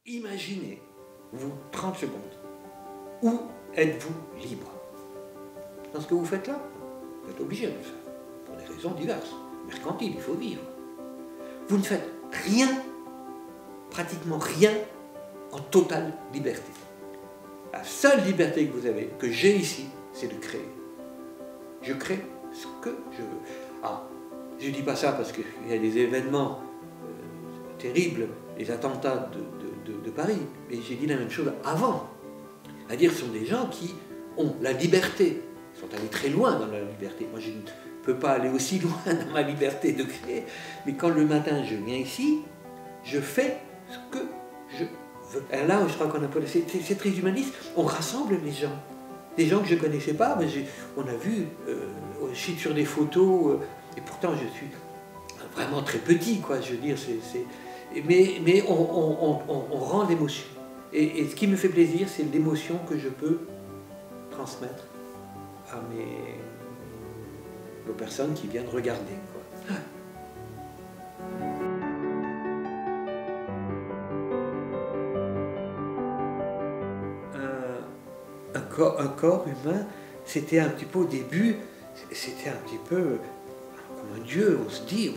Imaginez, vous, 30 secondes, où êtes-vous libre? Dans ce que vous faites là, vous êtes obligé de le faire, pour des raisons diverses. Mercantile, il faut vivre. Vous ne faites rien, pratiquement rien, en totale liberté. La seule liberté que vous avez, que j'ai ici, c'est de créer. Je crée ce que je veux. Ah, je ne dis pas ça parce qu'il y a des événements terribles, les attentats de Paris, mais j'ai dit la même chose avant. C'est-à-dire que ce sont des gens qui ont la liberté, ils sont allés très loin dans la liberté. Moi, je ne peux pas aller aussi loin dans ma liberté de créer, mais quand le matin je viens ici, je fais ce que je veux. Et là, je crois qu'on a pas c'est très humaniste, on rassemble les gens. Des gens que je ne connaissais pas, mais on a vu, je suis sur des photos, et pourtant je suis vraiment très petit, quoi, je veux dire, mais on rend l'émotion. Et ce qui me fait plaisir, c'est l'émotion que je peux transmettre à aux personnes qui viennent regarder, quoi. Un corps humain, c'était un petit peu au début, c'était un petit peu comme un dieu, on se dit,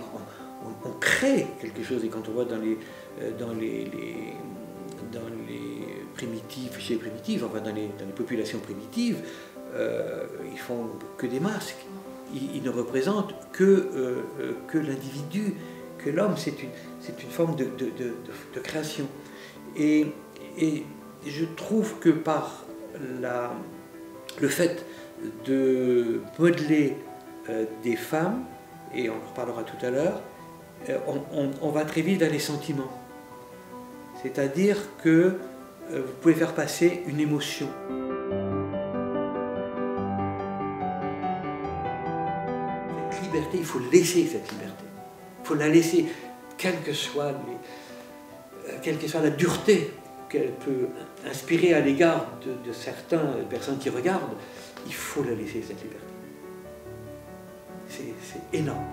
on crée quelque chose. Et quand on voit dans les primitifs, chez les primitifs, enfin dans les populations primitives, ils font que des masques. Ils ne représentent que l'individu, que l'homme, c'est une forme de création. Et je trouve que par le fait de modeler des femmes, et on en reparlera tout à l'heure, on va très vite dans les sentiments. C'est-à-dire que vous pouvez faire passer une émotion. Cette liberté, il faut laisser cette liberté. Il faut la laisser, quelle que soit la dureté qu'elle peut inspirer à l'égard de certaines personnes qui regardent, il faut la laisser, cette liberté. C'est énorme.